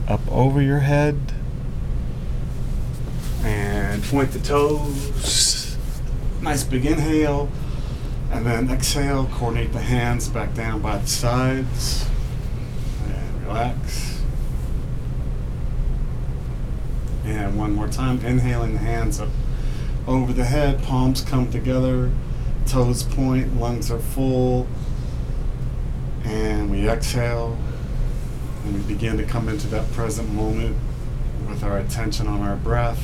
up over your head. And point the toes. Nice big inhale. And then exhale, coordinate the hands back down by the sides. And relax. And one more time, inhaling the hands up over the head, palms come together, toes point, lungs are full. And we exhale. And we begin to come into that present moment with our attention on our breath.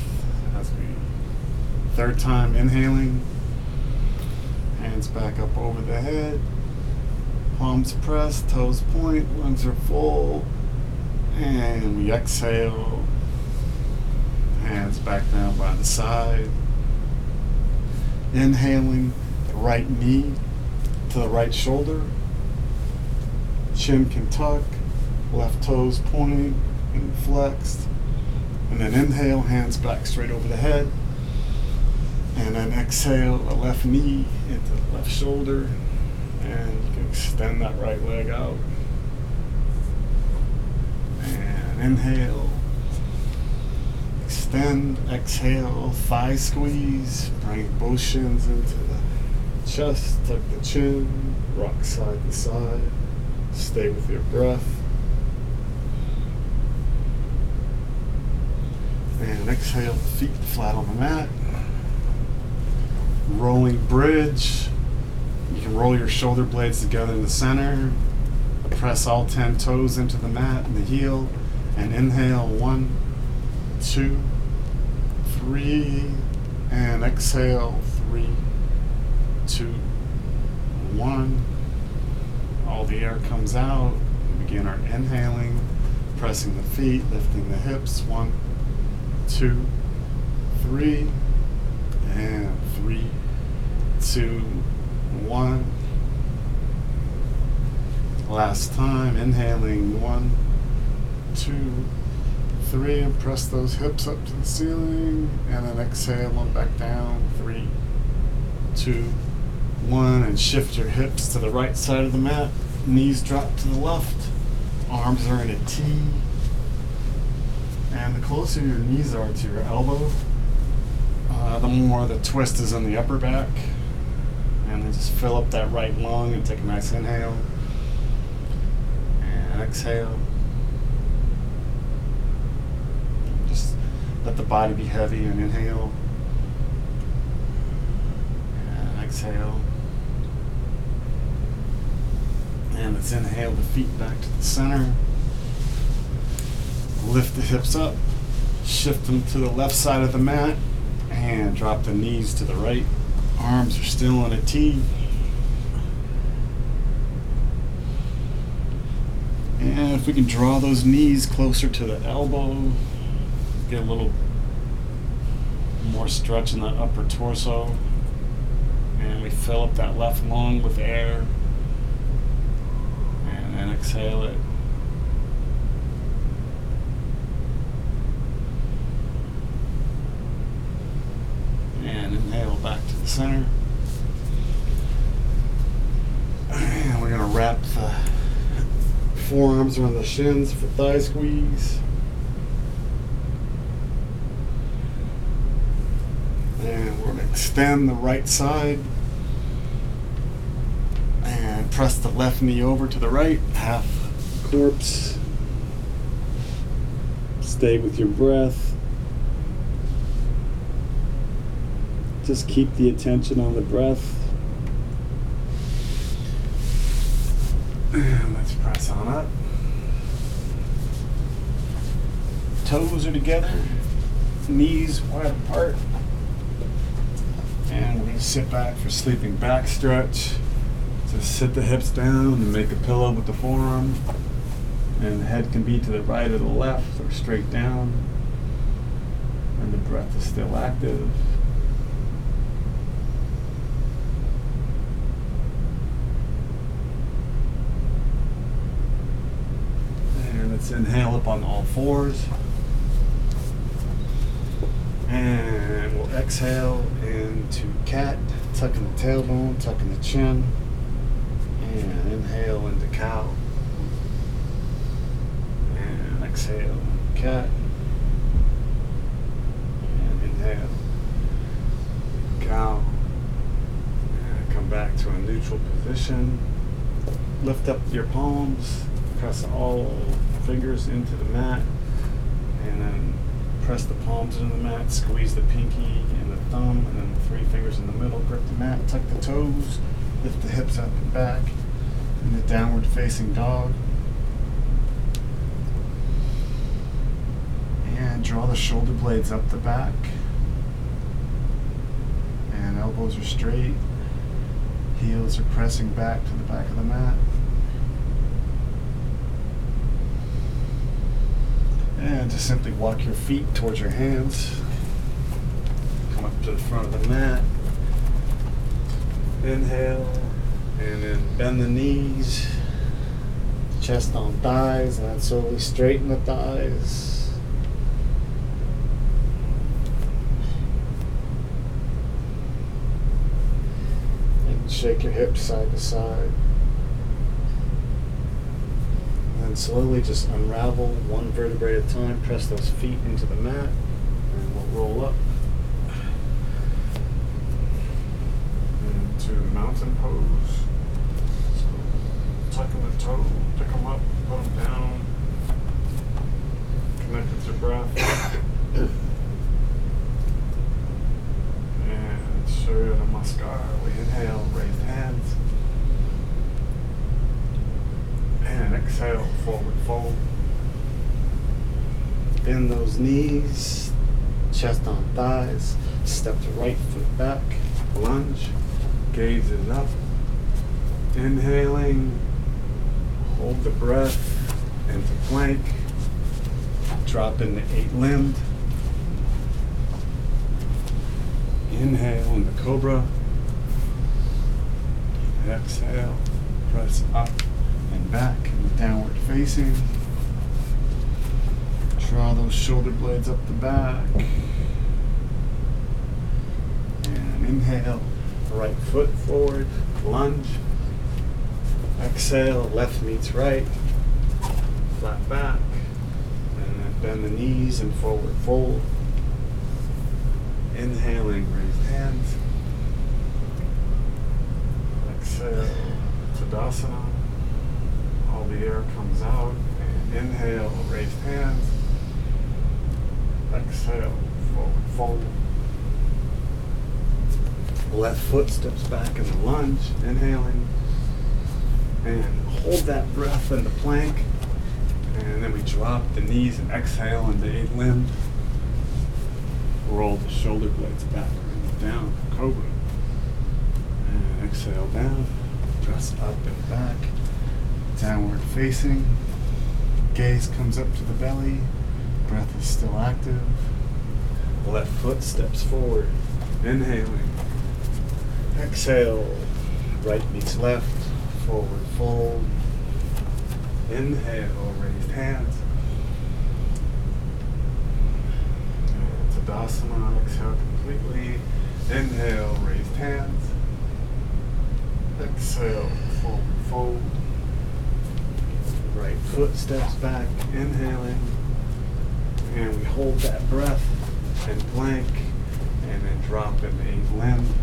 Third time, inhaling. Hands back up over the head. Palms pressed, toes point, lungs are full. And we exhale. Hands back down by the side. Inhaling, the right knee to the right shoulder. Chin can tuck, left toes pointing and flexed. And then inhale, hands back straight over the head. And then exhale, the left knee into the left shoulder. And you can extend that right leg out. And inhale. Extend, exhale, thigh squeeze. Bring both shins into the chest, tuck the chin, rock side to side. Stay with your breath. And exhale, feet flat on the mat. Rolling bridge. You can roll your shoulder blades together in the center. Press all 10 toes into the mat and the heel. And inhale, 1, 2, 3. And exhale, 3, 2, 1. All the air comes out. We begin our inhaling, pressing the feet, lifting the hips. 1, 2, 3. And 3, 2, 1. Last time, inhaling 1, 2, 3, and press those hips up to the ceiling, and then exhale them back down. 3, 2, 1, and shift your hips to the right side of the mat. Knees drop to the left. Arms are in a T. And the closer your knees are to your elbow, the more the twist is in the upper back. And then just fill up that right lung and take a nice inhale. And exhale. Just let the body be heavy and inhale. And exhale. And let's inhale the feet back to the center. Lift the hips up. Shift them to the left side of the mat. And drop the knees to the right. Arms are still in a T. And if we can draw those knees closer to the elbow, get a little more stretch in that upper torso. And we fill up that left lung with air. And then exhale it. And inhale back to the center. And we're going to wrap the forearms around the shins for thigh squeeze. And we're going to extend the right side. And press the left knee over to the right. Half corpse. Stay with your breath. Just keep the attention on the breath. And let's press on up. Toes are together, knees wide apart. And we're going to sit back for sleeping back stretch. Just sit the hips down and make a pillow with the forearm. And the head can be to the right or the left or straight down. And the breath is still active. Let's inhale up on all fours. And we'll exhale into cat, tucking the tailbone, tucking the chin. And inhale into cow. And exhale, cat. And inhale, cow. And come back to a neutral position. Lift up your palms, press all fingers into the mat, and then press the palms into the mat, squeeze the pinky and the thumb, and then the 3 fingers in the middle, grip the mat, tuck the toes, lift the hips up and back in the downward facing dog. And draw the shoulder blades up the back, and elbows are straight, heels are pressing back to the back of the mat. And just simply walk your feet towards your hands. Come up to the front of the mat. Inhale, and then bend the knees, chest on thighs, and then slowly straighten the thighs. And shake your hips side to side. And slowly just unravel one vertebrae at a time. Press those feet into the mat, and we'll roll up into mountain pose. So tucking the toe, pick them up, put them down, connect with your breath, and Surya Namaskar. We inhale, raised hands. And exhale, forward fold. Bend those knees, chest on thighs, step the right foot back, lunge, gaze is up. Inhaling, hold the breath into plank, drop into 8-limbed. Inhale into cobra. Exhale, press up and back in the downward facing. Draw those shoulder blades up the back. And inhale, right foot forward, lunge. Exhale, left meets right, flat back. And then bend the knees and forward fold. Inhaling, raised hands. Exhale, Tadasana. All the air comes out, and inhale, raised hands. Exhale, forward fold. Left foot steps back in the lunge, inhaling. And hold that breath in the plank. And then we drop the knees and exhale into 8-limbed. Roll the shoulder blades back and down, cobra. And exhale down, press up and back. Downward facing, gaze comes up to the belly, breath is still active. Left foot steps forward, inhaling. Exhale, right meets left, forward fold. Inhale, raised hands. And Tadasana, exhale completely. Inhale, raised hands. Exhale, forward fold. Right foot steps back, inhaling, and we hold that breath and plank, and then drop in the 8-limbed.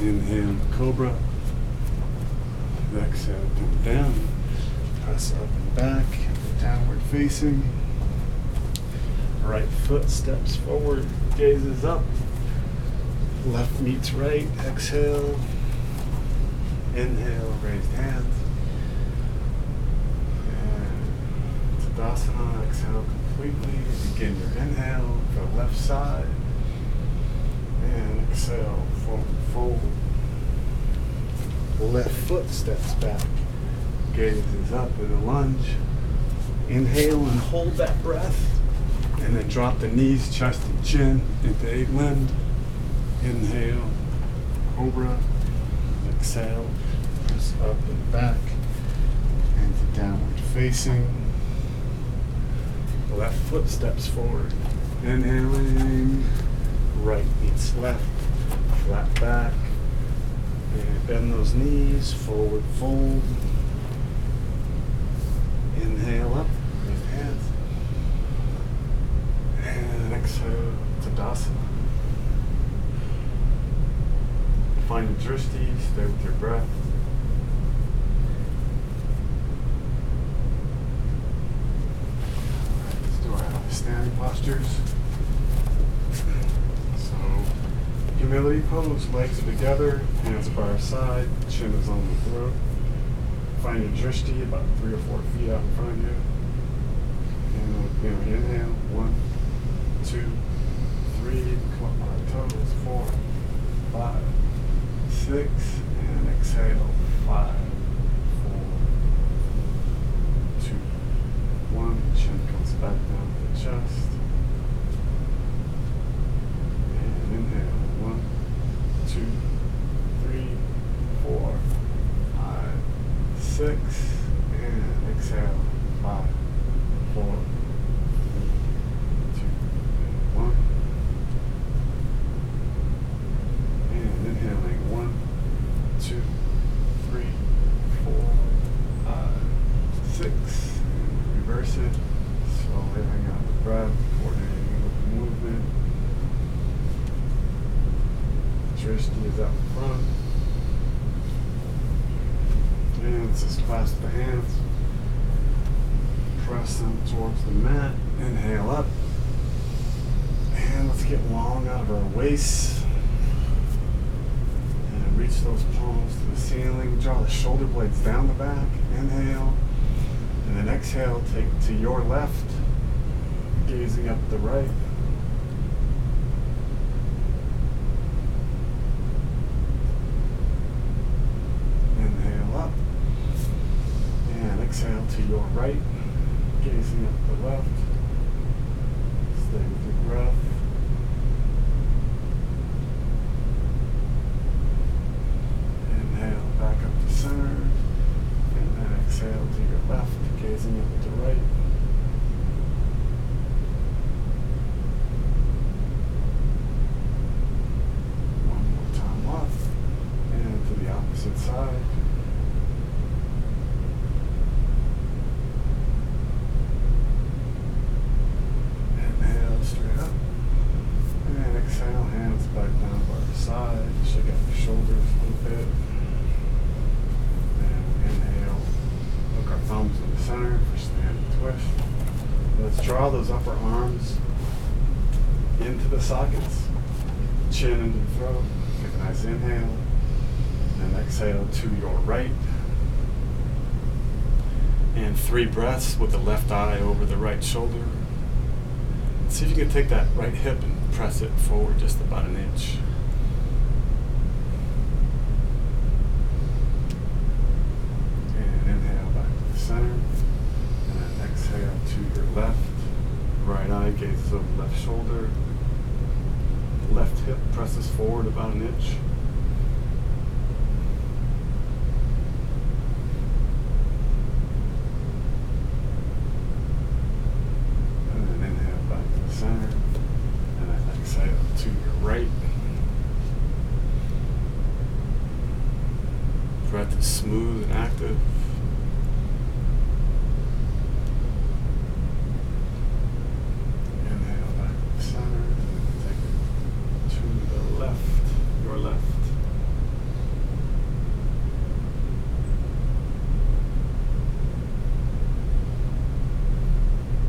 Inhale, cobra. Exhale, come down, press up and back, downward facing. Right foot steps forward, gazes up, left meets right, exhale, inhale, raised hands. Tadasana, exhale completely. Begin your inhale for the left side. And exhale, forward fold. Left foot steps back. Gaze is up in a lunge. Inhale and hold that breath. And then drop the knees, chest and chin into 8-limbed. Inhale, cobra. Exhale, press up and back. And to downward facing. Left foot steps forward. Inhaling, right meets left, flat back. And bend those knees, forward fold. Inhale up, Stay with your breath. Alright, let's do our standing postures. So, humility pose, legs are together, hands are by our side, chin is on the throat. Find your drishti about 3 or 4 feet out in front of you. And inhale, 1, 2, 3, come up on our toes, 4, 5, 6, and exhale, 5, 4, 2, 1, chin comes back down to the chest. And inhale, 1, 2, 3, 4, 5, 6, and exhale, 5, 4, 3, 2, 1. And inhaling 1, 2, 3, 4, 5, 6. And reverse it. Slowly hang out the breath, coordinating with the movement. Drishti is out in front. And let's just clasp the hands. Press them towards the mat. Inhale up. And let's get long out of our waist. And reach those palms to the ceiling. Draw the shoulder blades down the back. Inhale. And then exhale, take to your left. Gazing up the right. Inhale up. And exhale to your right. Gazing up the left. Stay with your breath. Inhale back up to center. And then exhale to your left. Gazing up to right. One more time up. And to the opposite side. Straight up. And exhale, hands back down by your side. Shake out your shoulders a little bit. And inhale. Hook our thumbs in the center for standing twist. Let's draw those upper arms into the sockets. Chin into the throat. Take a nice inhale. And exhale to your right. And 3 breaths with the left eye over the right shoulder. See if you can take that right hip and press it forward just about an inch. And inhale back to the center. And then exhale to your left. Right eye gazes over the left shoulder. Left hip presses forward about an inch. Center, and then exhale to your right. Breath is smooth and active. Inhale back to the center, and then take it to the left, your left.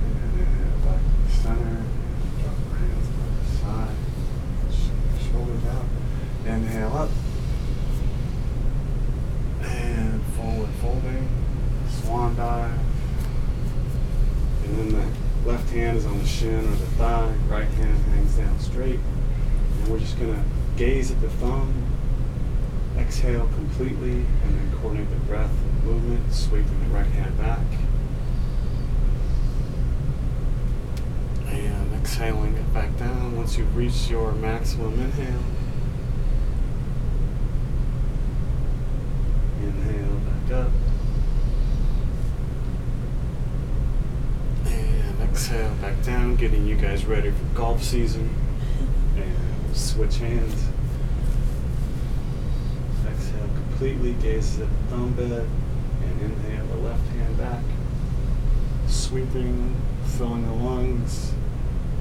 And inhale back to the center. Inhale up and forward folding, swan dive, and then the left hand is on the shin or the thigh, right hand hangs down straight, and we're just going to gaze at the thumb, exhale completely, and then coordinate the breath and movement, sweeping the right hand back, and exhaling it back down once you've reached your maximum inhale. Inhale back up. And exhale back down, getting you guys ready for golf season. And switch hands. Exhale completely, gaze at the thumb bed. And inhale the left hand back. Sweeping, filling the lungs.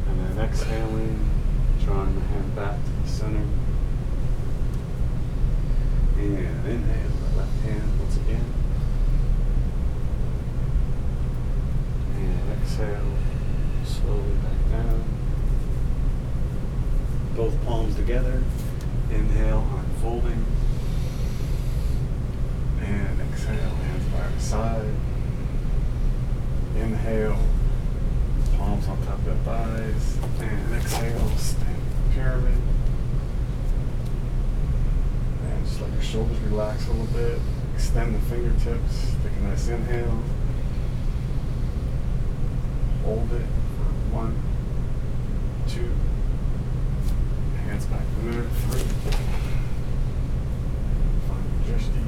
And then exhaling, drawing the hand back to the center. And inhale the left hand once again. And exhale, slowly back down. Both palms together. Inhale, unfolding. And exhale, hands by your side. Inhale, palms on top of the thighs. And exhale, stand pyramid. And just let your shoulders relax a little bit. Extend the fingertips. Take a nice inhale. Hold it for 1, 2. Hands back to there. 3. Find your drishti.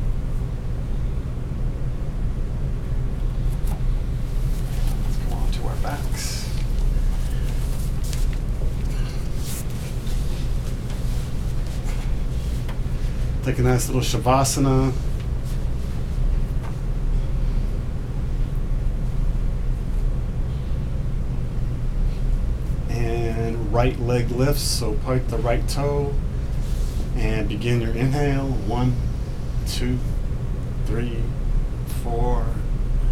Let's come on to our backs. Take a nice little shavasana. And right leg lifts, so point the right toe and begin your inhale. 1, 2, 3, 4,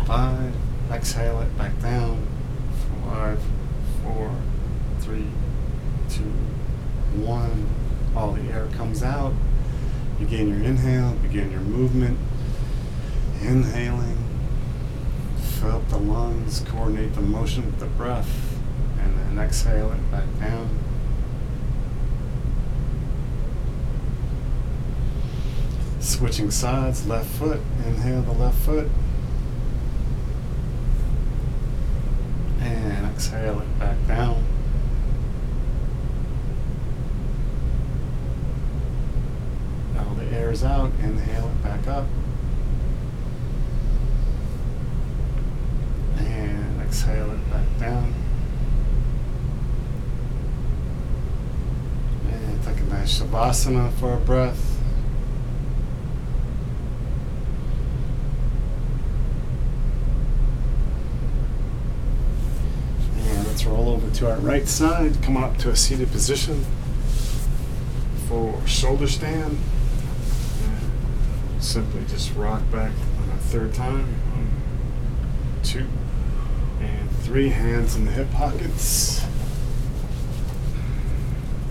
5. Exhale it back down. 5, 4, 3, 2, 1. All the air comes out. Begin your inhale, begin your movement. Inhaling, fill up the lungs, coordinate the motion with the breath, and then exhale it back down. Switching sides, left foot, inhale the left foot. And exhale it back down. Now the air is out, inhale it back up. And exhale it back down. And take a nice shavasana for a breath. And let's roll over to our right side. Come up to a seated position for shoulder stand. Simply just rock back on a third time. 1, 2, and 3. Hands in the hip pockets.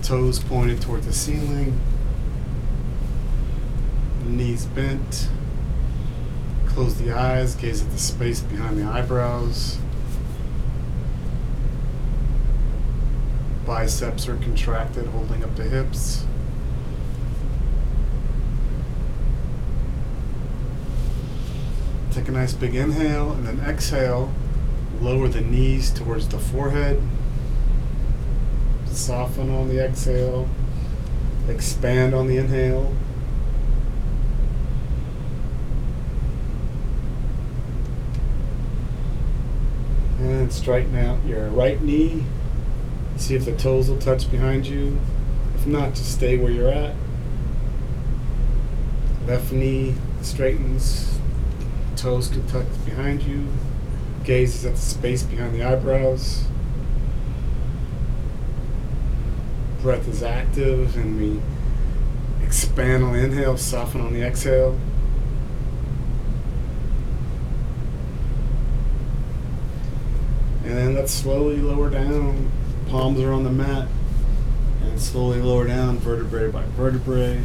Toes pointed toward the ceiling. Knees bent. Close the eyes. Gaze at the space behind the eyebrows. Biceps are contracted, holding up the hips. Take a nice big inhale and then exhale. Lower the knees towards the forehead. Soften on the exhale. Expand on the inhale. And straighten out your right knee. See if the toes will touch behind you. If not, just stay where you're at. Left knee straightens. Toes can touch behind you. Gaze is at the space behind the eyebrows. Breath is active, and we expand on the inhale, soften on the exhale. And then let's slowly lower down. Palms are on the mat. And slowly lower down, vertebrae by vertebrae.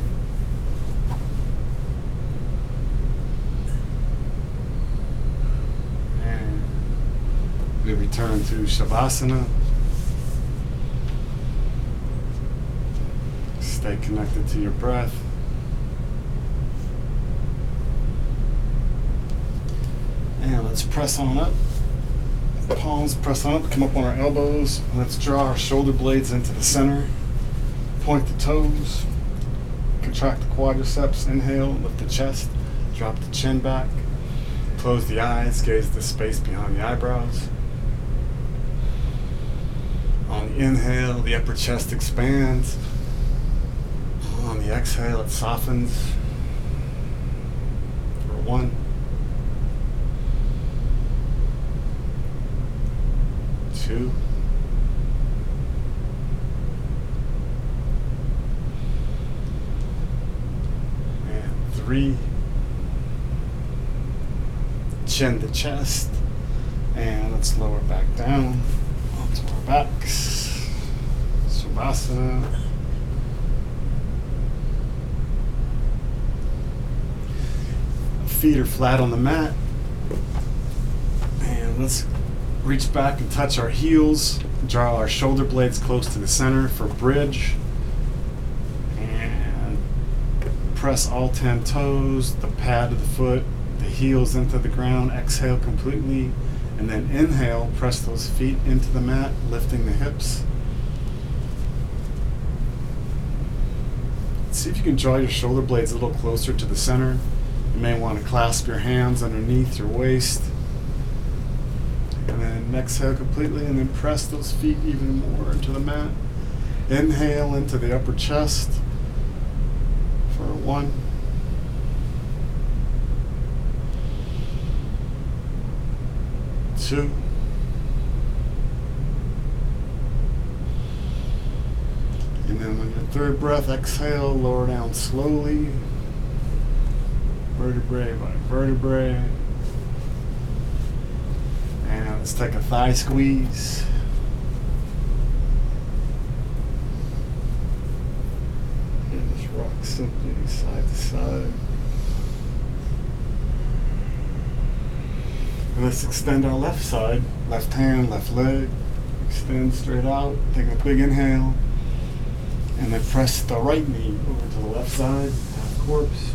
We return to Shavasana. Stay connected to your breath. And let's press on up. Palms press on up, come up on our elbows. Let's draw our shoulder blades into the center. Point the toes. Contract the quadriceps. Inhale, lift the chest. Drop the chin back. Close the eyes, gaze at the space behind the eyebrows. On the inhale, the upper chest expands. On the exhale, it softens. For 1, 2, and 3. 3. Chin to chest. And let's lower back down onto our backs. Savasana. Feet are flat on the mat. And let's reach back and touch our heels. Draw our shoulder blades close to the center for bridge. And press all 10 toes, the pad of the foot, the heels into the ground. Exhale completely. And then inhale, press those feet into the mat, lifting the hips. See if you can draw your shoulder blades a little closer to the center. You may want to clasp your hands underneath your waist. And then exhale completely, and then press those feet even more into the mat. Inhale into the upper chest for 1. 2. And then on your third breath, exhale, lower down slowly. Vertebrae by vertebrae. And let's take a thigh squeeze. And just rock simply side to side. And let's extend our left side, left hand, left leg. Extend straight out, take a big inhale. And then press the right knee over to the left side, half corpse.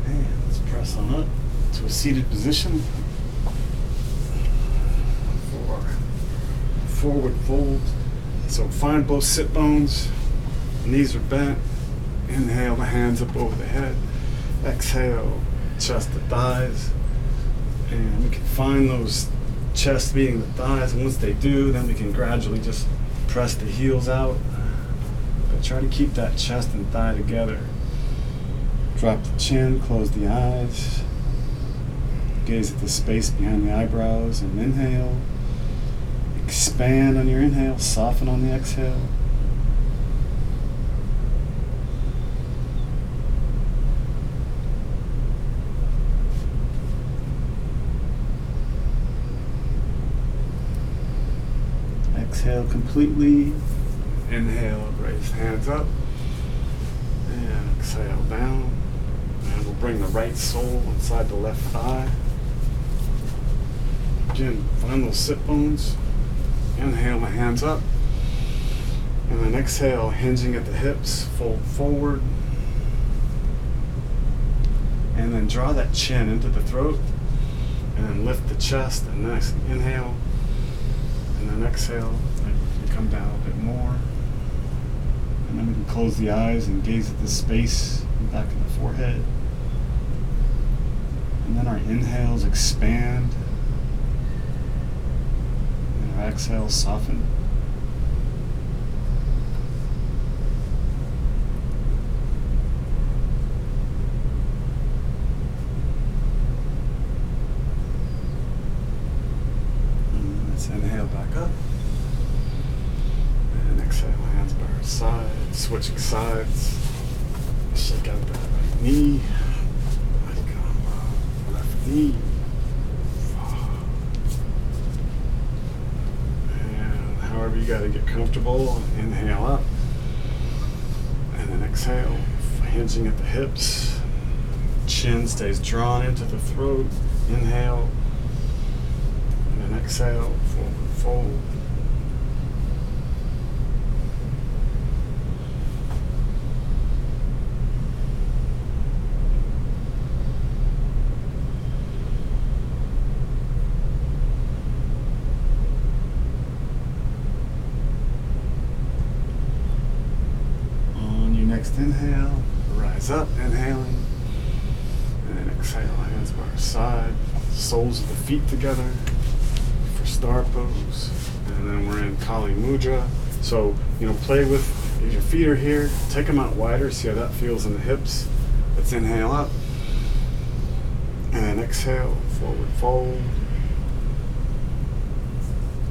And let's press on up to a seated position. For forward fold. So find both sit bones. Knees are bent. Inhale, the hands up over the head. Exhale, chest to thighs. And we can find those chests meeting the thighs. And once they do, then we can gradually just press the heels out. But try to keep that chest and thigh together. Drop the chin, close the eyes. Gaze at the space behind the eyebrows and inhale. Expand on your inhale, soften on the exhale. Exhale completely. Inhale, raise hands up. And exhale down. And we'll bring the right sole inside the left thigh. Again, find those sit bones. Inhale, my hands up. And then exhale, hinging at the hips, fold forward. And then draw that chin into the throat. And then lift the chest. And next, inhale. And then exhale, and come down a bit more. And then we can close the eyes and gaze at the space back in the forehead. And then our inhales expand. And our exhales soften. And let's inhale back up. And exhale, hands by our side, switching sides. Shake out that right knee. Let go. Left knee. And however you got to get comfortable, inhale up. And then exhale, hinging at the hips. Chin stays drawn into the throat. Inhale. And then exhale, forward fold. Next inhale, rise up, inhaling, and then exhale, hands by our side, soles of the feet together for star pose, and then we're in Kali Mudra. So, play with, if your feet are here, take them out wider, see how that feels in the hips. Let's inhale up, And then exhale, forward fold.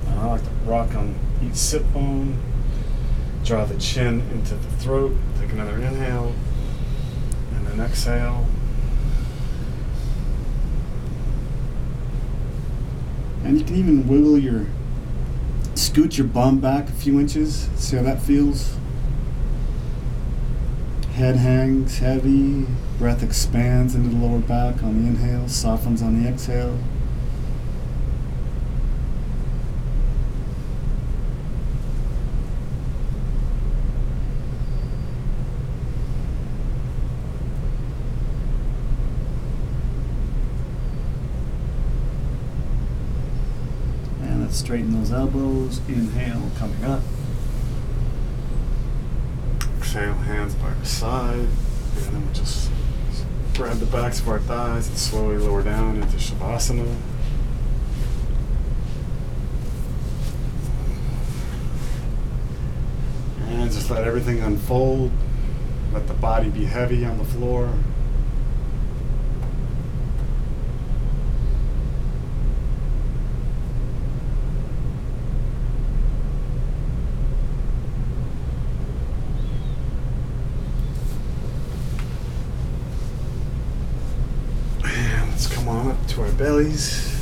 I like to rock on each sit bone. Draw the chin into the throat. Take another inhale. And then exhale. And you can even scoot your bum back a few inches. See how that feels? Head hangs heavy. Breath expands into the lower back on the inhale, softens on the exhale. And let's straighten those elbows. Inhale, coming up. Exhale, hands by our side. And then we'll just grab the backs of our thighs and slowly lower down into Shavasana. And just let everything unfold. Let the body be heavy on the floor. Come on up to our bellies.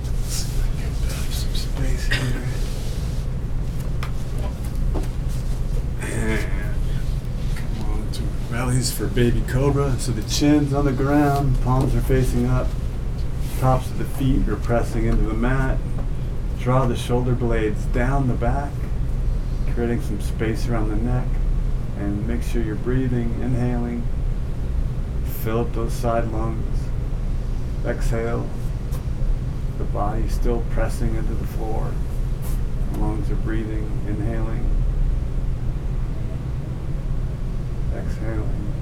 Let's see if I can get some space here. And come on to our bellies for baby cobra. So the chin's on the ground, palms are facing up, tops of the feet are pressing into the mat. Draw the shoulder blades down the back, creating some space around the neck, and make sure you're breathing, inhaling. Fill up those side lungs. Exhale. The body still pressing into the floor. The lungs are breathing, inhaling. Exhaling.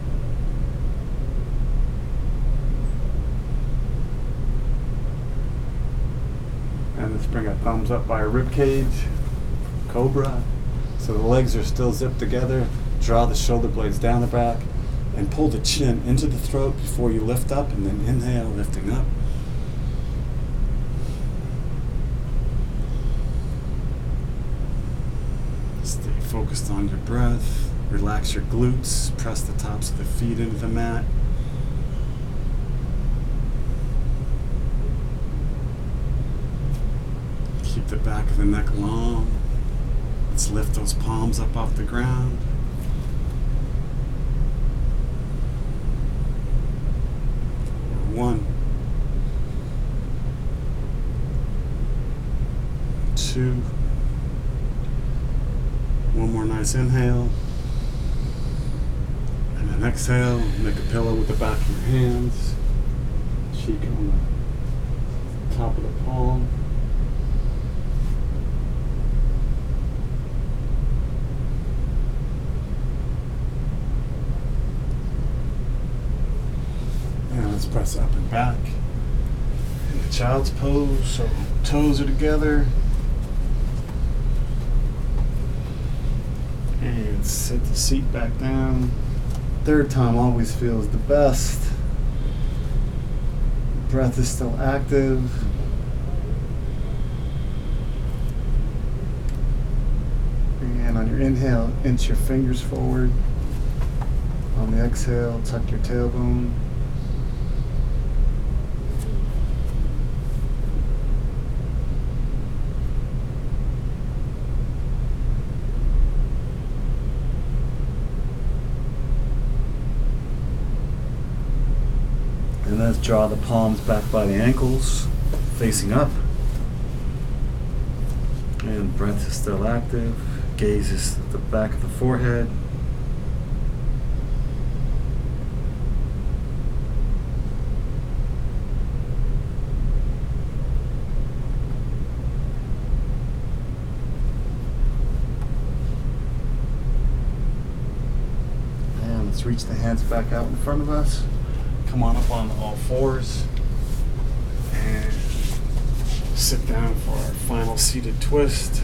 And let's bring our thumbs up by our rib cage. Cobra. So the legs are still zipped together. Draw the shoulder blades down the back. And pull the chin into the throat before you lift up, and then inhale, lifting up. Stay focused on your breath. Relax your glutes. Press the tops of the feet into the mat. Keep the back of the neck long. Let's lift those palms up off the ground. One, two, one more nice inhale, and then exhale. Make a pillow with the back of your hands, cheek on the top of the palm. Let's press up and back in the child's pose, so toes are together. And sit the seat back down. Third time always feels the best. Breath is still active. And on your inhale, inch your fingers forward. On the exhale, tuck your tailbone. And let's draw the palms back by the ankles, facing up. And breath is still active. Gaze is at the back of the forehead. And let's reach the hands back out in front of us. Come on up on all fours and sit down for our final seated twist.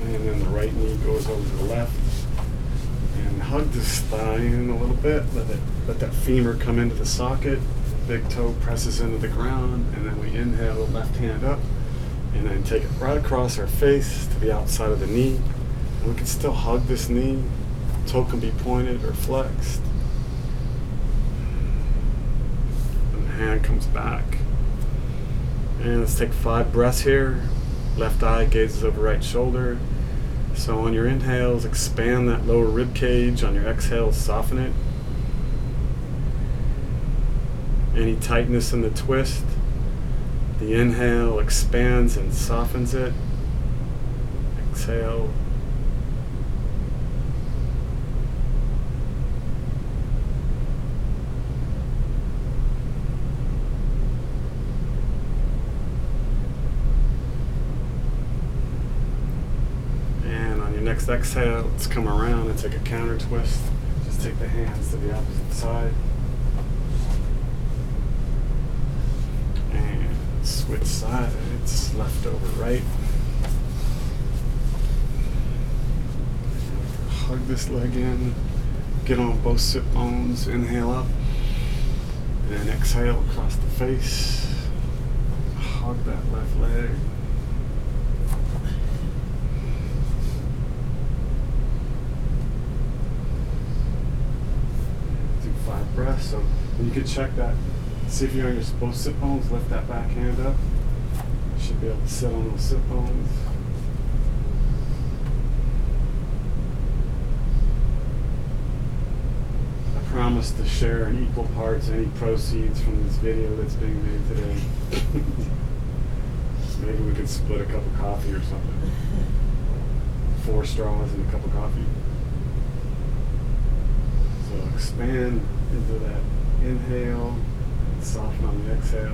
And then the right knee goes over the left. And hug this thigh in a little bit. Let that femur come into the socket. Big toe presses into the ground, and then we inhale, left hand up, and then take it right across our face to the outside of the knee. And we can still hug this knee. Toe can be pointed or flexed. And the hand comes back. And let's take 5 breaths here. Left eye gazes over right shoulder. So on your inhales, expand that lower rib cage. On your exhales, soften it. Any tightness in the twist, the inhale expands and softens it. Exhale. And on your next exhale, let's come around and take a counter twist. Just take the hands to the opposite side. Switch sides, left over right. Hug this leg in. Get on both sit bones. Inhale up. And exhale across the face. Hug that left leg. Do 5 breaths. So you can check that. See if you're on your both sit bones, lift that back hand up. You should be able to sit on those sit bones. I promise to share in equal parts any proceeds from this video that's being made today. Maybe we could split a cup of coffee or something. 4 straws and a cup of coffee. So expand into that inhale. Soften on the exhale.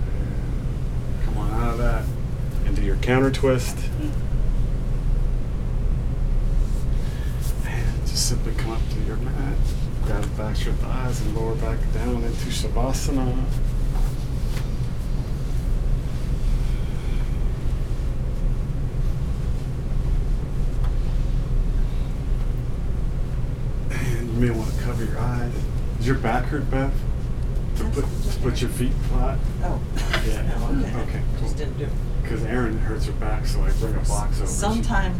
And come on out of that into your counter twist. And just simply come up to your mat. Grab back your thighs and lower back down into Shavasana. You may want to cover your eyes. Does your back hurt, Bev? To put your feet flat? Oh. Yeah. Oh, okay. Okay, cool. Just didn't do it. Because Erin hurts her back, so I bring a box over. Sometimes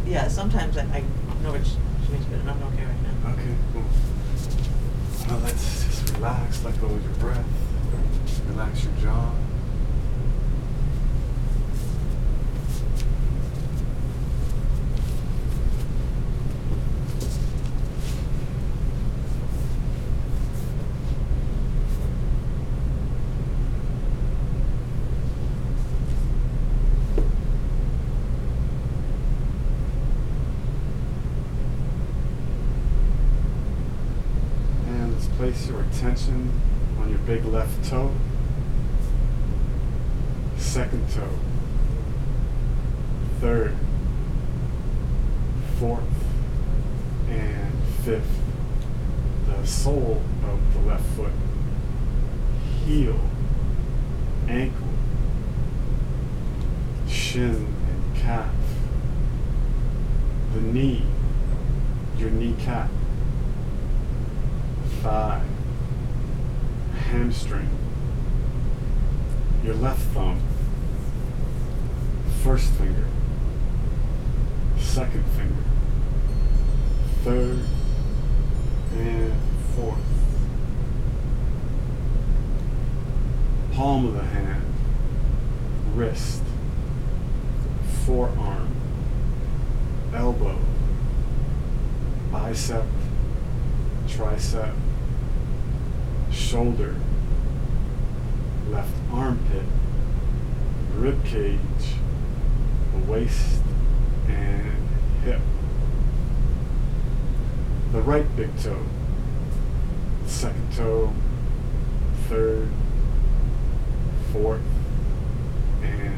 I know what she means, but I'm okay right now. Okay, cool. Well, let's just relax, let go of your breath. Relax your jaw. Place your attention on your big left toe, second toe, third, fourth, and fifth. The sole of the left foot, heel, ankle, shin and calf, the knee, your kneecap, thigh, hamstring, your left thumb, first finger, second finger, third, and fourth. Palm of the hand, wrist, forearm, elbow, bicep, tricep, shoulder, left armpit, rib cage, waist, and hip. The right big toe, second toe, third, fourth, and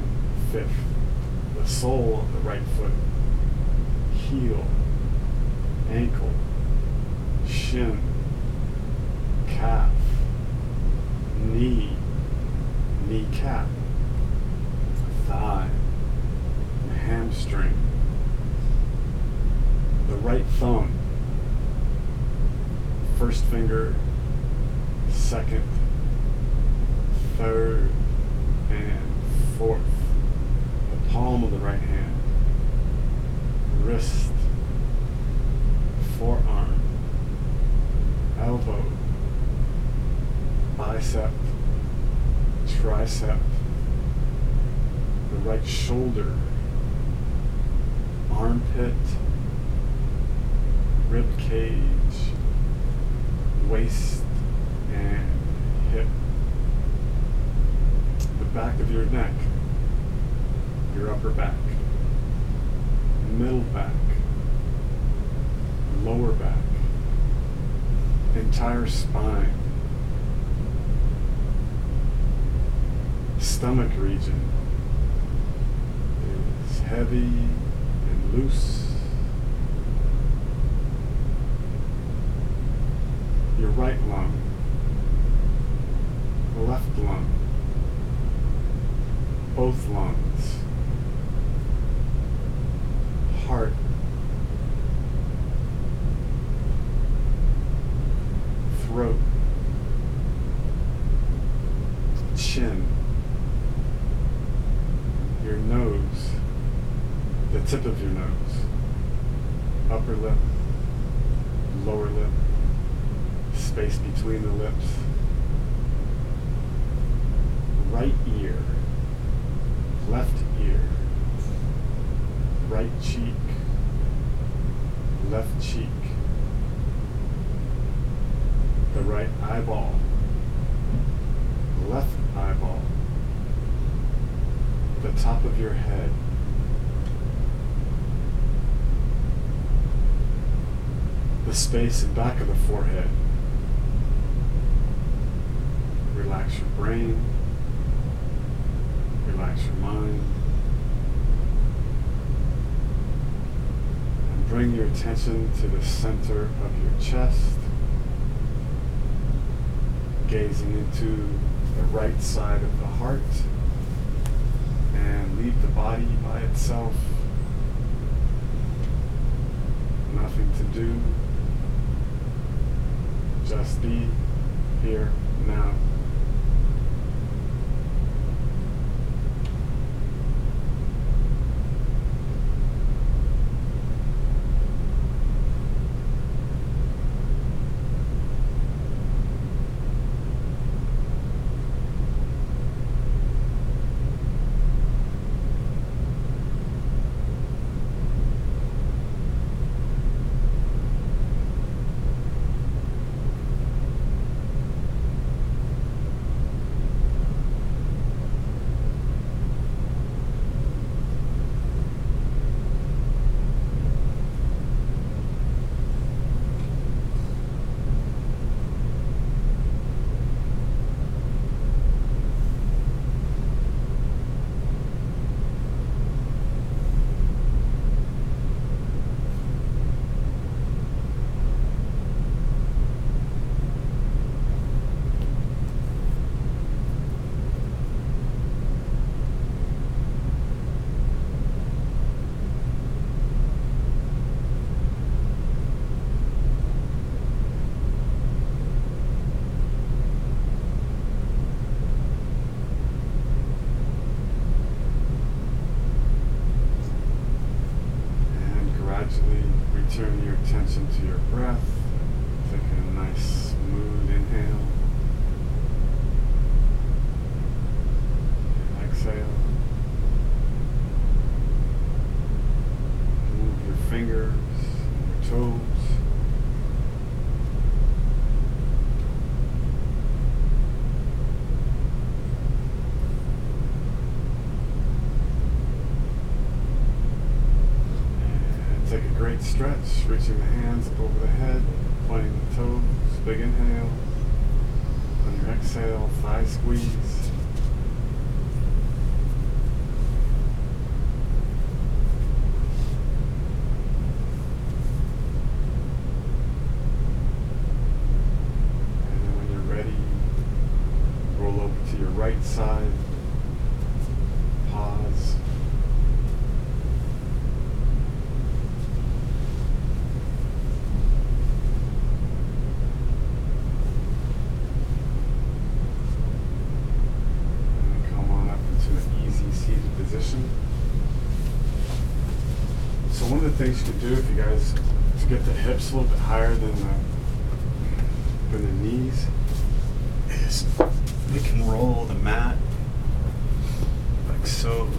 fifth. The sole of the right foot, heel, ankle, shin, calf, knee, first finger, second, third, and fourth. The palm of the right hand, wrist, forearm, elbow, bicep, tricep, the right shoulder, armpit, rib cage, waist, and hip. The back of your neck, your upper back, middle back, lower back, entire spine, stomach region is heavy and loose. Your right lung, left lung, both lungs, heart, throat, chin, your nose, the tip of your nose, upper lip, lower lip, space between the lips, right ear, left ear, right cheek, left cheek, the right eyeball, left eyeball, the top of your head, the space in back of the forehead. Relax your brain, relax your mind, and bring your attention to the center of your chest, gazing into the right side of the heart, and leave the body by itself. Nothing to do, just be here now. Turn your attention to your breath, taking a nice smooth inhale, and exhale. Move your fingers and your toes. Take a great stretch, reaching the hands up over the head, pointing the toes, big inhale. On your exhale, thigh squeeze. And then when you're ready, roll over to your right side, pause. things you can do if you guys to get the hips a little bit higher than the knees is we can roll the mat like so,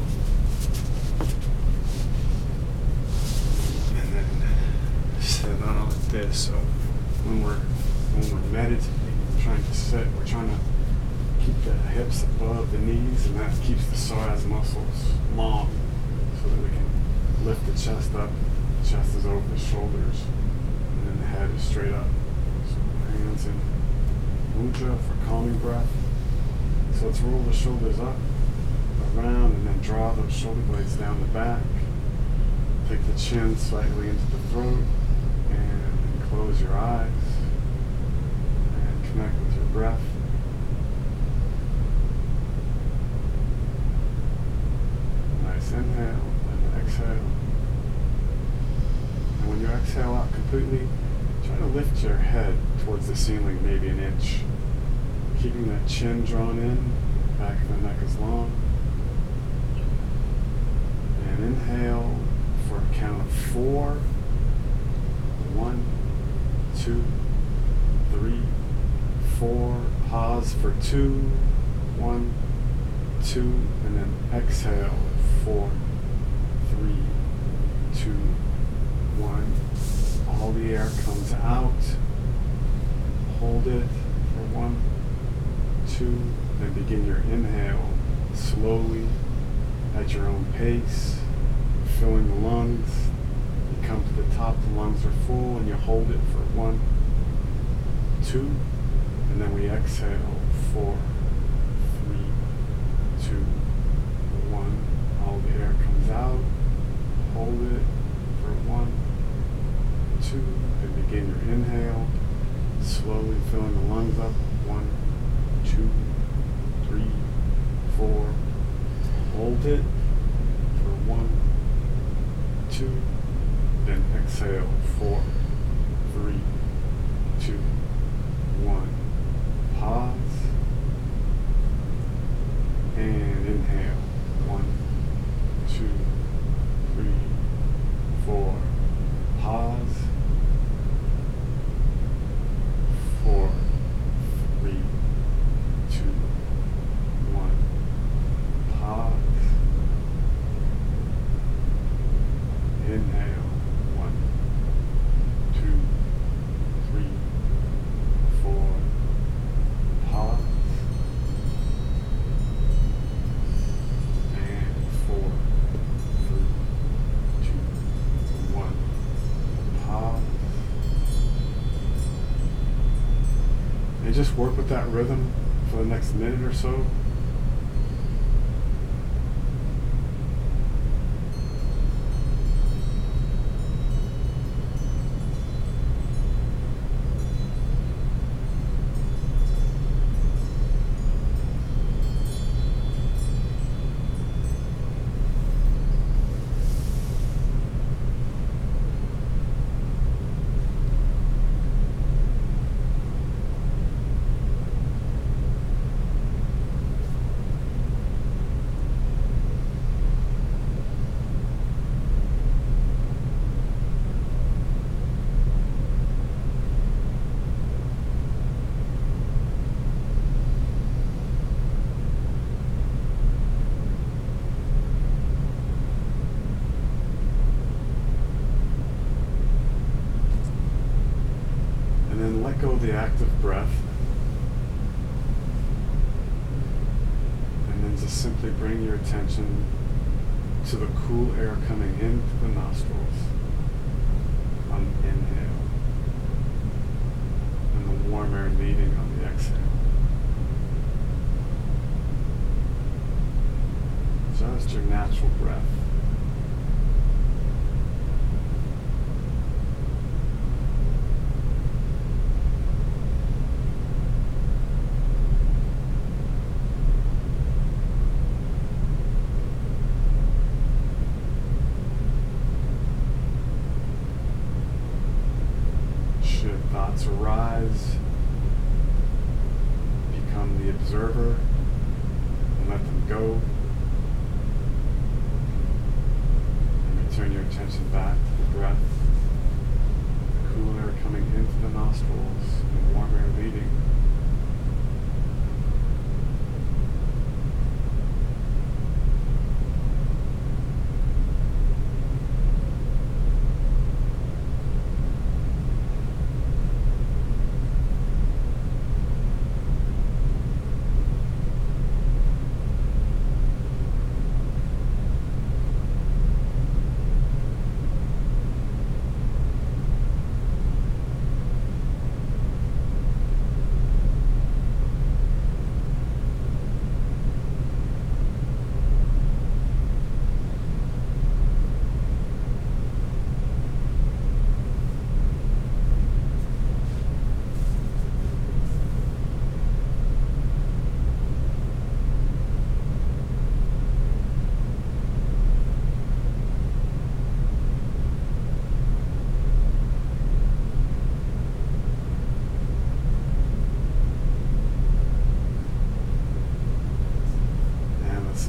and then sit on it like this. So when we're meditating, we're trying to sit, we're trying to keep the hips above the knees, and that keeps the psoas muscles long so that we can lift the chest up. The chest is over the shoulders, and then the head is straight up. So hands in mudra for calming breath. So let's roll the shoulders up, around, and then draw those shoulder blades down the back. Take the chin slightly into the throat, and then close your eyes, and connect with your breath. Nice inhale, and exhale. And when you exhale out completely, try to lift your head towards the ceiling, maybe an inch. Keeping that chin drawn in, back of the neck is long. And inhale for a count of 4. 1, 2, 3, 4. Pause for 2. 1, 2, and then exhale 4, 3, 2, 1. All the air comes out. Hold it for 1, 2, then begin your inhale slowly at your own pace, filling the lungs. You come to the top, the lungs are full, and you hold it for 1, 2, and then we exhale 4, 3, 2, 1. All the air comes out. Hold it for 1, 2, and begin your inhale, slowly filling the lungs up. 1, 2, 3, 4. Hold it for 1, 2, then exhale 4, 3, 2, 1. Pause and inhale. 1, 2, 3, 4. Pause. 4, 3, 2, 1. Pause. Inhale. 1, 2, 3, 4. Pause. And 4, 3, 2, 1. Pause. And just work with that rhythm for the next minute or so. Let go of the active breath, and then just simply bring your attention to the cool air coming into the nostrils on the inhale, and the warm air leaving on the exhale. Just your natural breath. Thoughts arise, become the observer, and let them go, and return your attention back to the breath. Cool air coming into the nostrils and warm air leaving.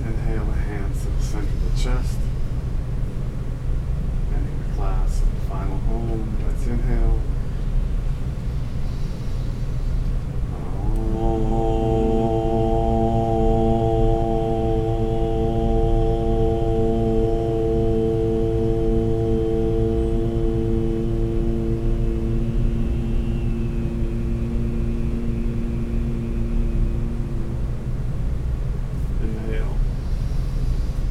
Inhale the hands to the center of the chest. Ending the class at the final home. Let's inhale. Inhale.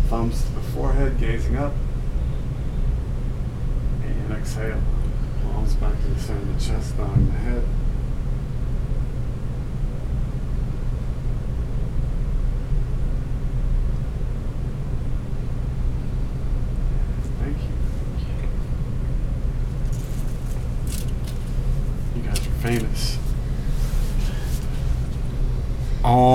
Thumbs to the forehead, gazing up. And exhale. Palms back to the center of the chest, nodding the head. Thank you. You guys are famous. Om.